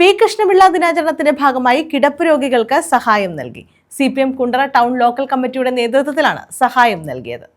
P Krishnapillai ദിനാചരണത്തിന്റെ ഭാഗമായി കിടപ്പ് രോഗികൾക്ക് സഹായം നൽകി. CPM കുണ്ടറ ടൗൺ ലോക്കൽ കമ്മിറ്റിയുടെ നേതൃത്വത്തിലാണ് സഹായം നൽകിയത്.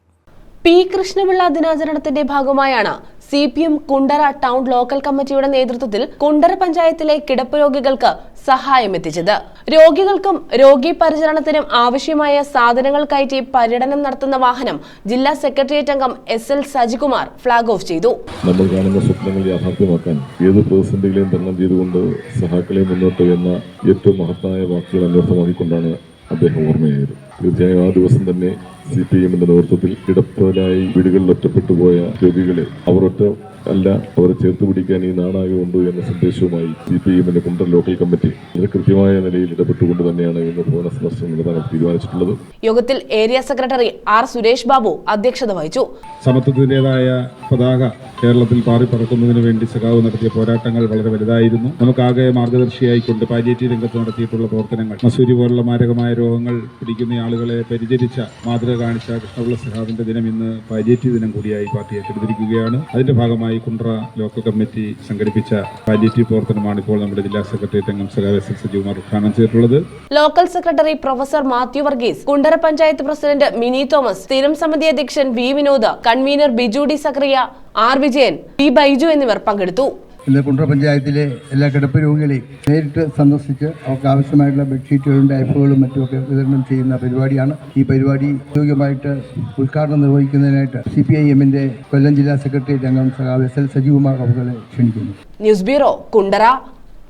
പി കൃഷ്ണപിള്ള ദിനാചരണത്തിന്റെ ഭാഗമായാണ് CPM കുണ്ടറ ടൗൺ ലോക്കൽ കമ്മിറ്റിയുടെ നേതൃത്വത്തിൽ കുണ്ടറ പഞ്ചായത്തിലെ കിടപ്പ് രോഗികൾക്ക് സഹായം എത്തിച്ചത്. രോഗികൾക്കും രോഗി പരിചരണത്തിനും ആവശ്യമായ സാധനങ്ങൾ കയറ്റി പര്യടനം നടത്തുന്ന വാഹനം ജില്ലാ സെക്രട്ടേറിയറ്റ് അംഗം SL സജികുമാർ ഫ്ളാഗ് ഓഫ് ചെയ്തു. നമ്മൾ കാണുന്ന സ്വപ്നങ്ങൾ യാഥാർത്ഥ്യമാക്കാൻ ഏത് പ്രതിസന്ധികളെയും തരണം ചെയ്തുകൊണ്ട് സഹാക്കളെ മുന്നോട്ട് എന്ന ഏറ്റവും മഹത്തായ വാക്കുകൾ അന്വർത്ഥമാക്കിക്കൊണ്ടാണ് അദ്ദേഹം ഓർമ്മയായത്. തീർച്ചയായും ആ ദിവസം തന്നെ CPMന്റെ നേതൃത്വത്തിൽ കിടപ്പിലായി വീടുകളിൽ ഒറ്റപ്പെട്ടു പോയ രോഗികളെ അവരെ ചേർത്ത് പിടിക്കാൻ ഈ നാടാകെയുണ്ട് എന്ന സന്ദേശവുമായി CPMന്റെ കുണ്ടറ ലോക്കൽ കമ്മിറ്റി ഇത് കൃത്യമായ നിലയിൽ ഇടപെട്ടുകൊണ്ട് തന്നെയാണ് ഇന്ന് ഭവന സന്ദർശനം നടത്താൻ തീരുമാനിച്ചിട്ടുള്ളത്. യോഗത്തിൽ area secretary R Suresh Babu അധ്യക്ഷത വഹിച്ചു. സമത്വത്തിന്റേതായ പതാക കേരളത്തിൽ പാറിപ്പറക്കുന്നതിന് വേണ്ടി സഖാവ് നടത്തിയ പോരാട്ടങ്ങൾ വളരെ വലുതായിരുന്നു. നമുക്കാകെ മാർഗദർശിയായിക്കൊണ്ട് പാലിയേറ്റീവ് രംഗത്ത് നടത്തിയിട്ടുള്ള പ്രവർത്തനങ്ങൾ, മസൂരി പോലുള്ള മാരകമായ രോഗങ്ങൾ പിടിക്കുന്ന ആളുകളെ പരിചരിച്ച മാതൃക കാണിച്ച കൃഷ്ണപിള്ള സഖാവിന്റെ ദിനം ഇന്ന് പാലിയേറ്റീവ് ദിനം കൂടിയായി പാർട്ടി ഏറ്റെടുത്തിരിക്കുകയാണ്. അതിന്റെ ഭാഗമായി കുണ്ടറ ലോക്കൽ കമ്മിറ്റി സംഘടിപ്പിച്ച പാലിയേറ്റീവ് പ്രവർത്തനമാണ് ഇപ്പോൾ നമ്മുടെ ജില്ലാ സെക്രട്ടേറിയറ്റ് അംഗം സഖാവ് SL സജികുമാർ ഉദ്ഘാടനം ചെയ്തിട്ടുള്ളത്. Local secretary professor Mathew Varghese, Kundara panchayat president Mini Thomas, സ്ഥിരം സമിതി അധ്യക്ഷൻ V Vinod, convener Biju D Zacharia, R Vijayan, P Baiju എന്നിവർ പങ്കെടുത്തു. ഇന്ന് കുണ്ടറ പഞ്ചായത്തിലെ എല്ലാ കിടപ്പ് രോഗികളെയും നേരിട്ട് സന്ദർശിച്ച് അവർക്ക് ആവശ്യമായിട്ടുള്ള ബെഡ്ഷീറ്റുകളും ഡയപ്പറുകളും മറ്റുമൊക്കെ വിതരണം ചെയ്യുന്ന പരിപാടിയാണ്. ഈ പരിപാടി ഔദ്യോഗികമായിട്ട് ഉദ്ഘാടനം നിർവഹിക്കുന്നതിനായിട്ട് CPIMന്റെ കൊല്ലം ജില്ലാ സെക്രട്ടേറിയറ്റ് അംഗം സഖാവ് SL സജികുമാർ അവരെ ക്ഷണിക്കുന്നു. News bureau Kundara.